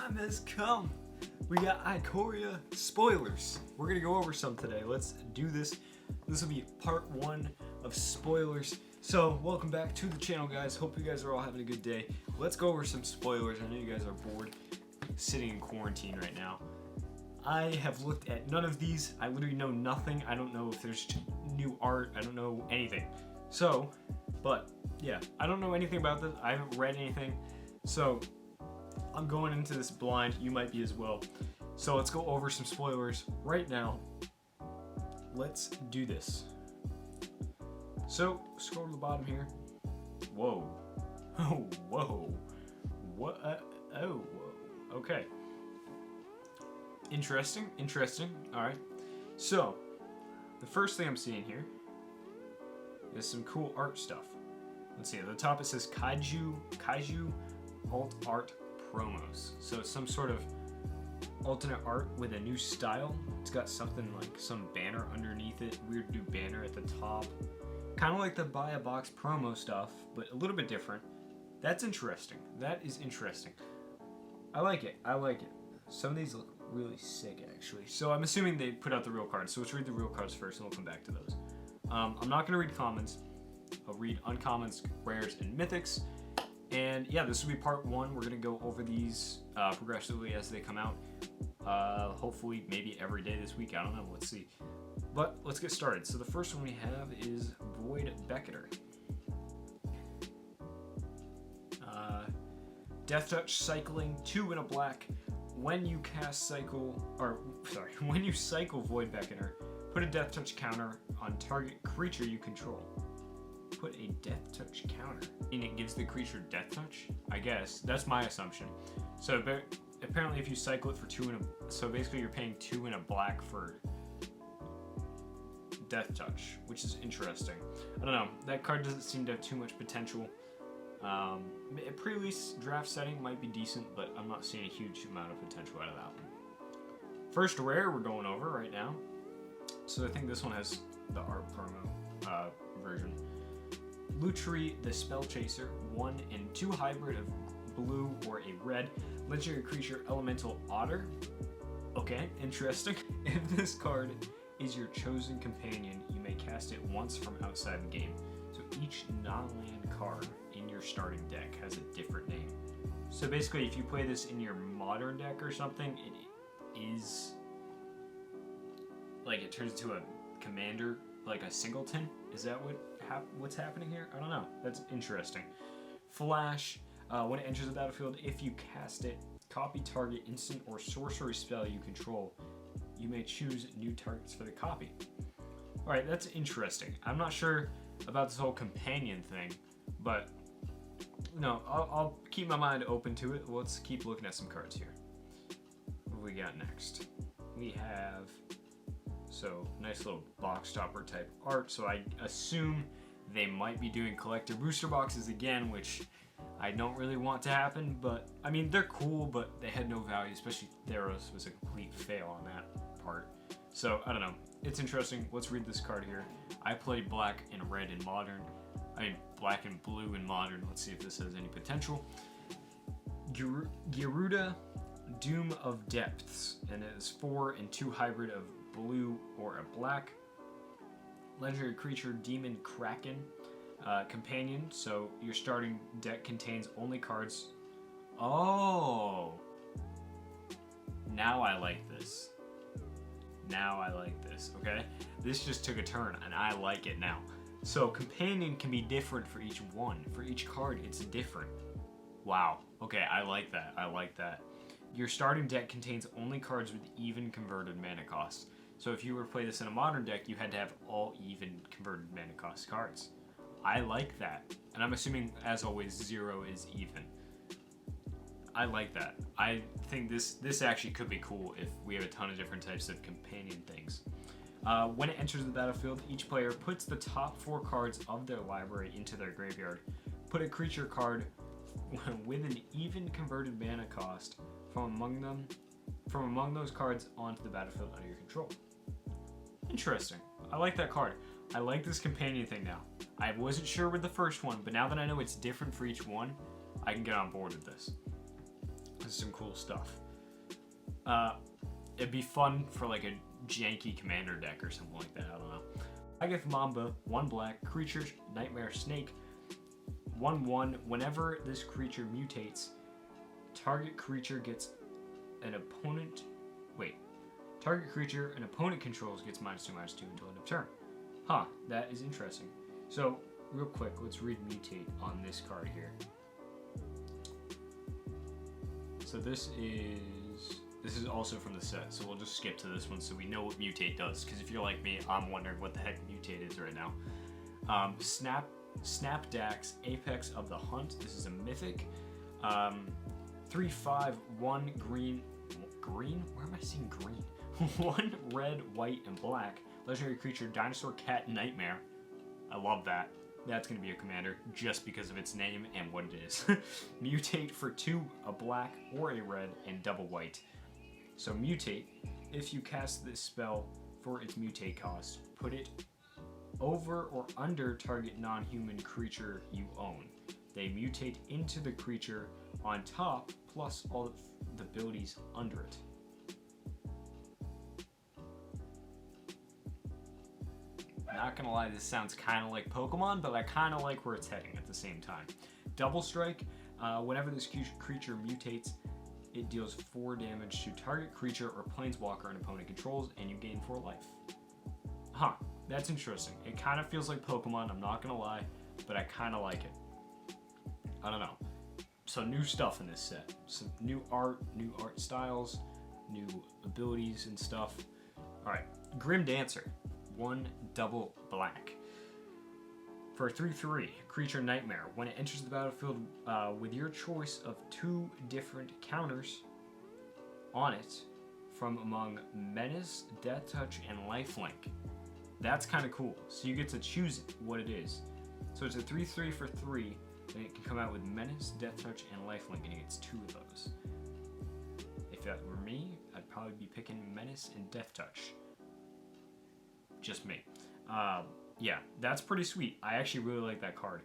time has come. We got Ikoria spoilers. We're gonna go over some today. Let's do this. This will be part 1 of spoilers. So, welcome back to the channel, guys. Hope you guys are all having a good day. Let's go over some spoilers. I know you guys are bored sitting in quarantine right now. I have looked at none of these. I literally know nothing. I don't know if there's new art. I don't know anything. So, but yeah, I don't know anything about this. I haven't read anything. So, I'm going into this blind. You might be as well. So let's go over some spoilers right now. Let's do this. So, scroll to the bottom here. Whoa. Oh, whoa. What? Oh, whoa. Okay. Interesting. Alright. So, the first thing I'm seeing here is some cool art stuff. Let's see. At the top it says Kaiju Alt Art Promos. So it's some sort of alternate art with a new style. It's got something like some banner underneath it. Weird new banner at the top. Kind of like the buy a box promo stuff, but a little bit different. That's interesting. That is interesting. I like it. Some of these look really sick, actually. So I'm assuming they put out the real cards. So let's read the real cards first, and we'll come back to those. I'm not going to read commons. I'll read uncommons, rares, and mythics. And yeah, this will be part 1. We're going to go over these progressively as they come out. Hopefully, maybe every day this week. I don't know. Let's see. But let's get started. So the first one we have is Void Becketer. Death Touch cycling, 2 in a black. When you cycle Void Becketer, put a Death Touch counter on target creature you control. Put a Death Touch counter. And it gives the creature Death Touch? I guess. That's my assumption. So apparently if you cycle it for 2 in a... So basically you're paying 2 in a black for Death Touch, which is interesting. I don't know. That card doesn't seem to have too much potential. A pre-release draft setting might be decent, but I'm not seeing a huge amount of potential out of that one. First rare we're going over right now. So I think this one has the art promo version. Lutri the Spell Chaser, 1 and 2 hybrid of blue or a red. Legendary creature Elemental Otter. Okay, interesting. If this card is your chosen companion, you may cast it once from outside the game. So each non-land card in your starting deck has a different name. So basically, if you play this in your modern deck or something, it is like it turns into a commander, like a singleton. Is that what's happening here? I don't know. That's interesting. Flash. When it enters the battlefield, if you cast it, copy target instant or sorcery spell you control. You may choose new targets for the copy. Alright, that's interesting. I'm not sure about this whole companion thing, but no, I'll keep my mind open to it. Let's keep looking at some cards here. What do we got next? We have, so, nice little box topper type art. So I assume they might be doing collector booster boxes again, which I don't really want to happen, but I mean, they're cool, but they had no value, especially Theros was a complete fail on that part. So, I don't know. It's interesting. Let's read this card here. I played black and red in modern. Black and blue in modern. Let's see if this has any potential. Garuda, Doom of Depths, and it is 4 and 2 hybrid of blue or a black. Legendary creature Demon Kraken. Companion, so your starting deck contains only cards. Oh! Now I like this. Okay? This just took a turn, and I like it now. So, companion can be different for each one. For each card, it's different. Wow. Okay, I like that. Your starting deck contains only cards with even converted mana costs. So if you were to play this in a modern deck, you had to have all even converted mana cost cards. I like that. And I'm assuming, as always, 0 is even. I like that. I think this actually could be cool if we have a ton of different types of companion things. When it enters the battlefield, each player puts the top 4 cards of their library into their graveyard. Put a creature card with an even converted mana cost from among those cards onto the battlefield under your control. Interesting. I like that card. I like this companion thing now. I wasn't sure with the first one, but now that I know it's different for each one, I can get on board with this. This is some cool stuff. It'd be fun for like a janky commander deck or something like that. I don't know. Agath Mamba, 1 black, creature, Nightmare Snake, 1/1. Whenever this creature mutates, target creature gets an opponent. Wait. Target creature an opponent controls gets -2/-2 until end of turn. Huh, that is interesting. So, real quick, let's read Mutate on this card here. So this is also from the set, so we'll just skip to this one so we know what Mutate does, because if you're like me, I'm wondering what the heck Mutate is right now. Snapdax, Apex of the Hunt. This is a mythic. 3/5, 1 green. Green? Where am I seeing green? 1 red, white, and black. Legendary creature, Dinosaur Cat Nightmare. I love that. That's going to be a commander just because of its name and what it is. Mutate for 2, a black or a red, and double white. So mutate, if you cast this spell for its mutate cost, put it over or under target non-human creature you own. They mutate into the creature on top, plus all the abilities under it. Not gonna lie, this sounds kind of like Pokemon, but I kind of like where it's heading at the same time. Double Strike, whenever this creature mutates, it deals 4 damage to target creature or planeswalker an opponent controls, and you gain 4 life. Huh, that's interesting. It kind of feels like Pokemon, I'm not gonna lie, but I kind of like it. I don't know. So new stuff in this set. Some new art styles, new abilities and stuff. Alright, Grim Dancer. 1 double black. For 3/3, creature Nightmare. When it enters the battlefield with your choice of 2 different counters on it from among Menace, Death Touch, and Lifelink. That's kind of cool. So you get to choose what it is. So it's a 3/3 for 3, and it can come out with Menace, Death Touch, and Lifelink, and it gets 2 of those. If that were me, I'd probably be picking Menace and Death Touch. Just me. Yeah, that's pretty sweet. I actually really like that card.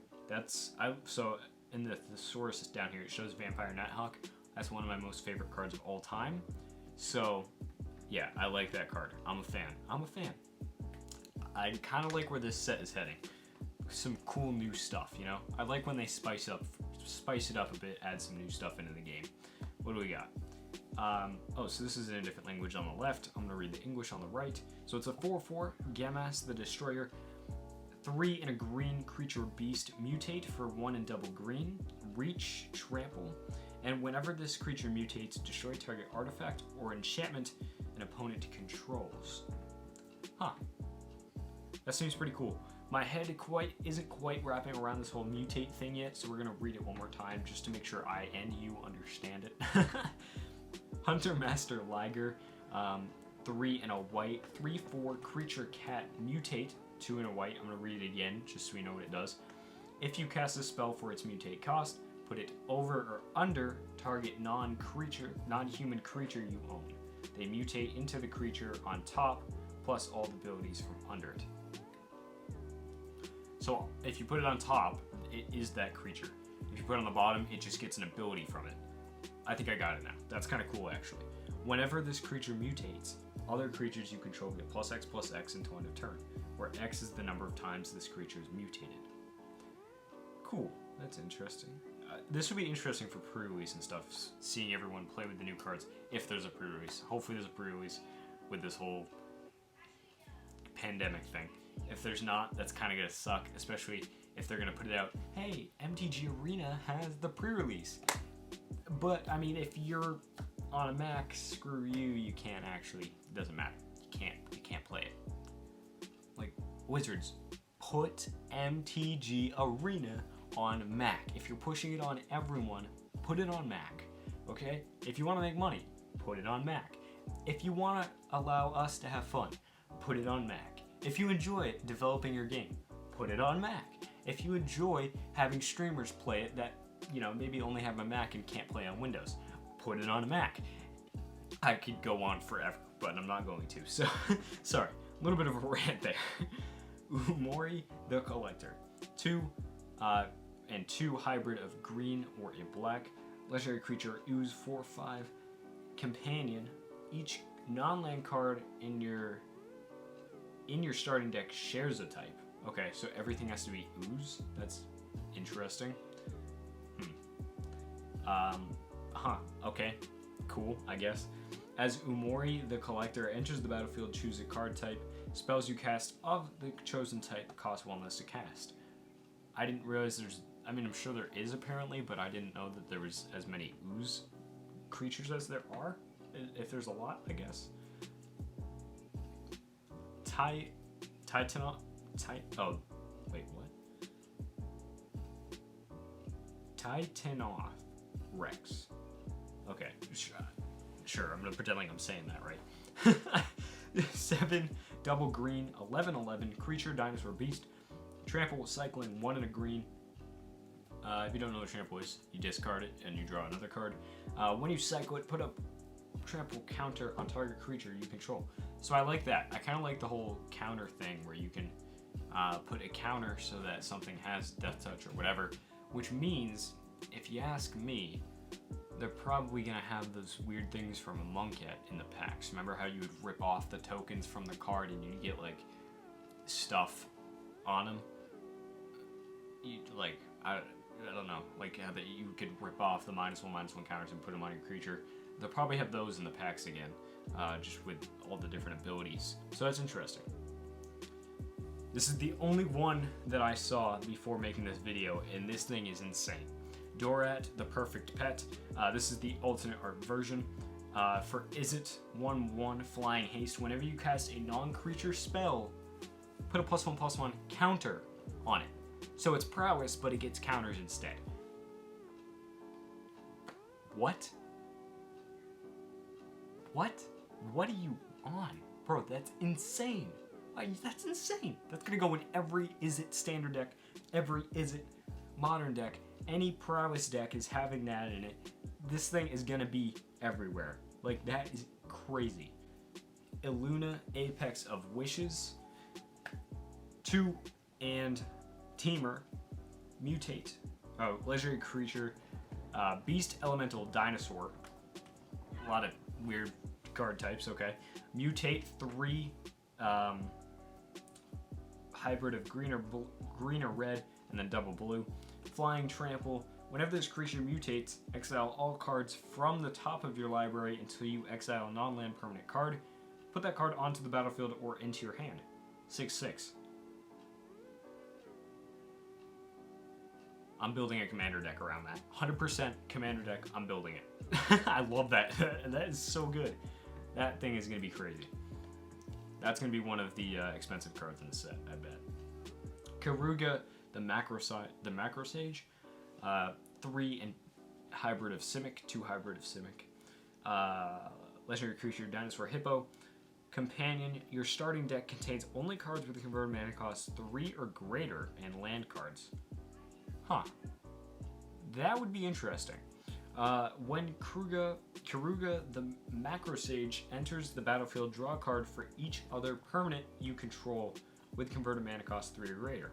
So in the thesaurus down here, it shows Vampire Nighthawk. That's one of my most favorite cards of all time. So yeah, I like that card. I'm a fan. I kind of like where this set is heading. Some cool new stuff, you know? I like when they spice it up a bit, add some new stuff into the game. What do we got? So this is in a different language on the left. I'm going to read the English on the right. So it's a 4/4, Gammas the Destroyer. 3 and a green creature beast, mutate for 1 and double green, reach, trample, and whenever this creature mutates, destroy target artifact or enchantment an opponent controls. Huh. That seems pretty cool. My head isn't quite wrapping around this whole mutate thing yet, so we're going to read it one more time just to make sure I and you understand it. Hunter Master Liger, 3 and a white, 3/4 creature cat mutate, 2 and a white. I'm going to read it again just so we know what it does. If you cast a spell for its mutate cost, put it over or under target non-human creature you own. They mutate into the creature on top, plus all the abilities from under it. So if you put it on top, it is that creature. If you put it on the bottom, it just gets an ability from it. I think I got it now. That's kind of cool, actually. Whenever this creature mutates, other creatures you control get +X/+X until end of turn, where X is the number of times this creature is mutated. Cool. That's interesting. This would be interesting for pre-release and stuff, seeing everyone play with the new cards, if there's a pre-release. Hopefully there's a pre-release with this whole pandemic thing. If there's not, that's kind of going to suck, especially if they're going to put it out, hey, MTG Arena has the pre-release. But, I mean, if you're on a Mac, screw you, you can't actually, it doesn't matter. You can't play it. Like, Wizards, put MTG Arena on Mac. If you're pushing it on everyone, put it on Mac, okay? If you want to make money, put it on Mac. If you want to allow us to have fun, put it on Mac. If you enjoy developing your game, put it on Mac. If you enjoy having streamers play it that, you know, maybe only have a Mac and can't play on Windows, put it on a Mac. I could go on forever, but I'm not going to. So, sorry, a little bit of a rant there. Umori the Collector. 2 hybrid of green or a black. legendary creature, ooze 4/5, companion. Each non-land card in your starting deck shares a type. Okay, so everything has to be ooze. That's interesting. Okay, cool, I guess. As Umori the Collector enters the battlefield, choose a card type. Spells you cast of the chosen type cost 1 less to cast. I didn't realize there's... I mean, I'm sure there is apparently, but I didn't know that there was as many ooze creatures as there are. If there's a lot, I guess. Oh, wait, what? Titanoth Rex. Okay, sure, I'm gonna pretend like I'm saying that right. 7 double green, 11/11 creature, dinosaur beast. Trample, cycling, 1 and a green. If you don't know what trample is, you discard it and you draw another card. When you cycle it, put up trample counter on target creature you control. So I like that. I kind of like the whole counter thing where you can put a counter so that something has death touch or whatever, which means, if you ask me, they're probably gonna have those weird things from a Monket in the packs. Remember how you would rip off the tokens from the card and you get like stuff on them? I don't know, like how that you could rip off the -1/-1 counters and put them on your creature. They'll probably have those in the packs again, just with all the different abilities. So that's interesting. This is the only one that I saw before making this video, and this thing is insane. Dorat, the Perfect Pet. This is the alternate art version. For Izzet, 1/1 Flying Haste. Whenever you cast a non-creature spell, put a +1/+1 counter on it. So it's prowess, but it gets counters instead. What? What? What are you on? Bro, that's insane. That's insane. That's gonna go in every Izzet standard deck, every Izzet modern deck. Any prowess deck is having that in it. This thing is gonna be everywhere. Like, that is crazy. Illuna, Apex of Wishes. 2 and Teamer, Mutate. Oh, legendary creature. Beast, Elemental, Dinosaur. A lot of weird card types, okay. Mutate, 3 hybrid of green or red, and then double blue. Flying Trample. Whenever this creature mutates, exile all cards from the top of your library until you exile a non-land permanent card. Put that card onto the battlefield or into your hand. 6/6. I'm building a commander deck around that. 100% commander deck, I'm building it. I love that. That is so good. That thing is going to be crazy. That's going to be one of the expensive cards in the set, I bet. Karuga, the Macro Sage. 3 and hybrid of Simic, 2 hybrid of Simic. Legendary creature, Dinosaur Hippo. Companion, your starting deck contains only cards with a converted mana cost 3 or greater and land cards. Huh. That would be interesting. When Karuga, the Macro Sage, enters the battlefield, draw a card for each other permanent you control with converted mana cost 3 or greater.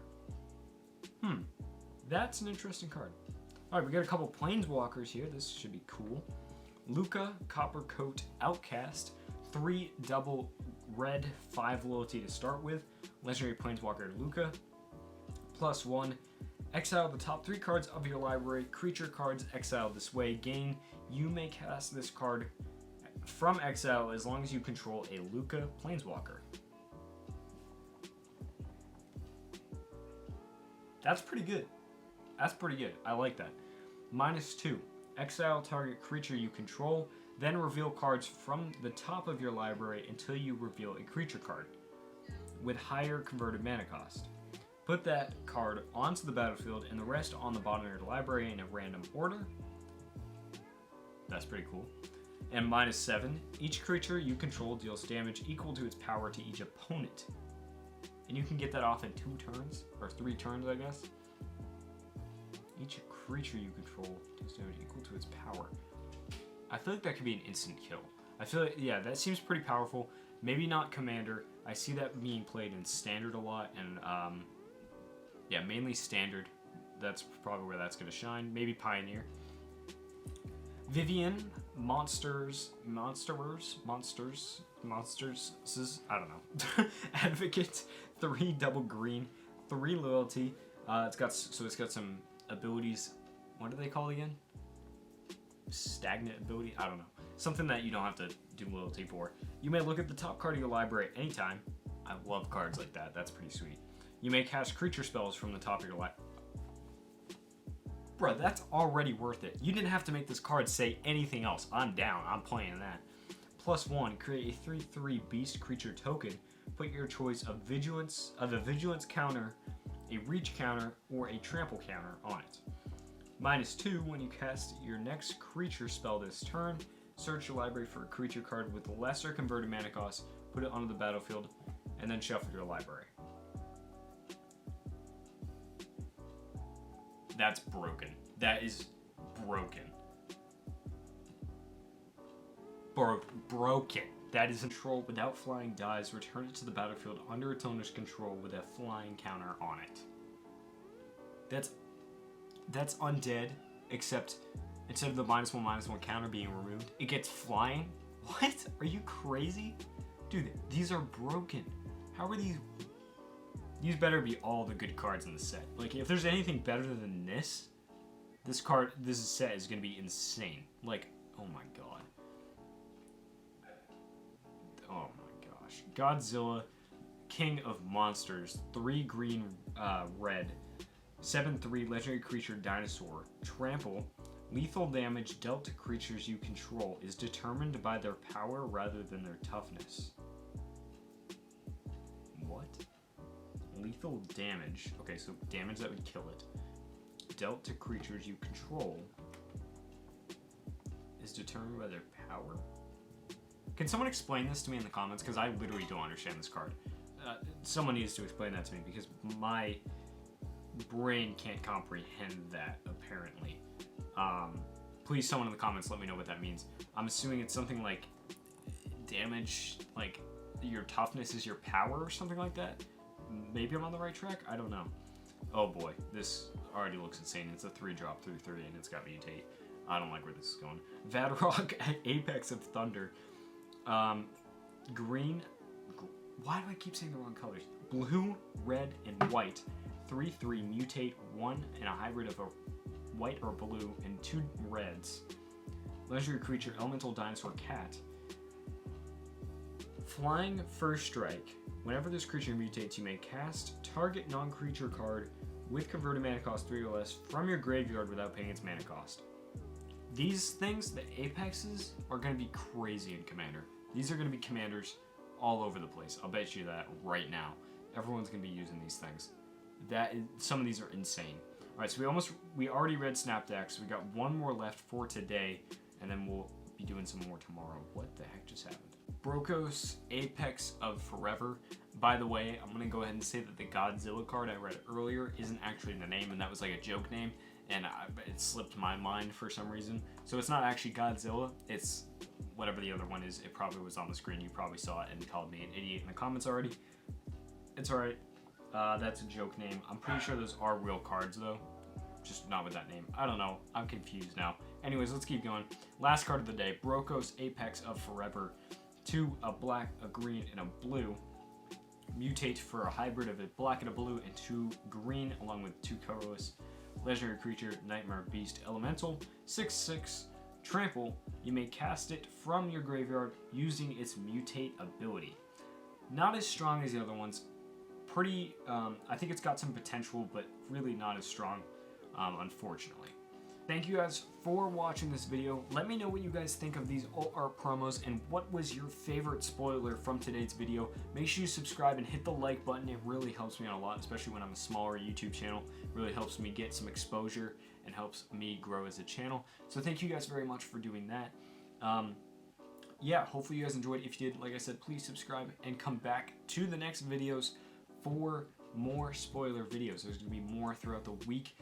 That's an interesting card. Alright, we got a couple Planeswalkers here. This should be cool. Luca, Coppercoat, Outcast. 3 double red, 5 loyalty to start with. Legendary Planeswalker Luca. +1. Exile the top 3 cards of your library. Creature cards exiled this way gain. You may cast this card from exile as long as you control a Luca Planeswalker. That's pretty good. That's pretty good. I like that. -2. Exile target creature you control, then reveal cards from the top of your library until you reveal a creature card with higher converted mana cost. Put that card onto the battlefield and the rest on the bottom of your library in a random order. That's pretty cool. And -7. Each creature you control deals damage equal to its power to each opponent. And you can get that off in 2 turns, or 3 turns, I guess. Each creature you control deals damage equal to its power. I feel like that could be an instant kill. I feel like, yeah, that seems pretty powerful. Maybe not Commander. I see that being played in Standard a lot, and yeah, mainly Standard. That's probably where that's going to shine. Maybe Pioneer. Vivian, Monsters, I don't know. Advocate, 3 double green, 3 loyalty. It's got some abilities. What do they call again? Stagnant ability? I don't know. Something that you don't have to do loyalty for. You may look at the top card of your library at any time. I love cards like that. That's pretty sweet. You may cast creature spells from the top of your library. Bro, that's already worth it. You didn't have to make this card say anything else. I'm down. I'm playing that. +1, create a 3/3 beast creature token. Put your choice of a vigilance counter, a reach counter, or a trample counter on it. -2, when you cast your next creature spell this turn, search your library for a creature card with lesser converted mana cost, put it onto the battlefield, and then shuffle your library. That's broken. That is broken. Broken. That is control without flying dies. Return it to the battlefield under its owner's control with a flying counter on it. That's undead, except instead of the -1/-1 counter being removed, it gets flying? What? Are you crazy? Dude, these are broken. How are these? These better be all the good cards in the set. Like, if there's anything better than this set is gonna be insane. Like, oh my god. Oh my gosh. Godzilla, King of Monsters, 3 green, red, 7/3 legendary creature dinosaur, trample, lethal damage dealt to creatures you control is determined by their power rather than their toughness. What? Lethal damage. Okay, so damage that would kill it. Dealt to creatures you control is determined by their power. Can someone explain this to me in the comments? Because I literally don't understand this card. Someone needs to explain that to me because my brain can't comprehend that, apparently. Please, someone in the comments, let me know what that means. I'm assuming it's something like damage, like your toughness is your power or something like that. Maybe I'm on the right track? I don't know. Oh boy, this already looks insane. It's a 3-drop 3/3 and it's got mutate. I don't like where this is going. Vadrock, Apex of Thunder. Green. Why do I keep saying the wrong colors? Blue, red, and white. 3/3 mutate 1 and a hybrid of a white or blue and 2 reds. Legendary creature, elemental dinosaur cat. Flying first strike. Whenever this creature mutates, you may cast target non-creature card with converted mana cost 3 or less from your graveyard without paying its mana cost. These things, the Apexes, are going to be crazy in Commander. These are going to be commanders all over the place. I'll bet you that right now. Everyone's going to be using these things. Some of these are insane. Alright, so we already read Snapdax. We got one more left for today, and then we'll be doing some more tomorrow. What the heck just happened? Brokos, Apex of Forever. By the way, I'm going to go ahead and say that the Godzilla card I read earlier isn't actually the name, and that was like a joke name, and it slipped my mind for some reason. So it's not actually Godzilla, it's whatever the other one is. It probably was on the screen, you probably saw it and called me an idiot in the comments already. It's alright. That's a joke name. I'm pretty sure those are real cards though, just not with that name. I don't know, I'm confused now. Anyways, let's keep going. Last card of the day, Brokos, Apex of Forever. 2, a black, a green, and a blue. Mutate for a hybrid of a black and a blue and 2 green along with 2 colorless. Legendary creature, Nightmare Beast Elemental. 6/6, trample. You may cast it from your graveyard using its mutate ability. Not as strong as the other ones. Pretty, I think it's got some potential, but really not as strong, unfortunately. Thank you guys for watching this video. Let me know what you guys think of these alt art promos and what was your favorite spoiler from today's video. Make sure you subscribe and hit the like button. It really helps me out a lot, especially when I'm a smaller YouTube channel. It really helps me get some exposure and helps me grow as a channel. So thank you guys very much for doing that. Yeah, hopefully you guys enjoyed. If you did, like I said, please subscribe and come back to the next videos for more spoiler videos. There's going to be more throughout the week.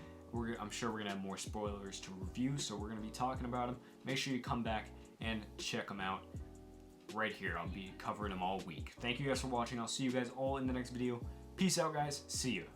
I'm sure we're going to have more spoilers to review, so we're going to be talking about them. Make sure you come back and check them out right here. I'll be covering them all week. Thank you guys for watching. I'll see you guys all in the next video. Peace out, guys. See you.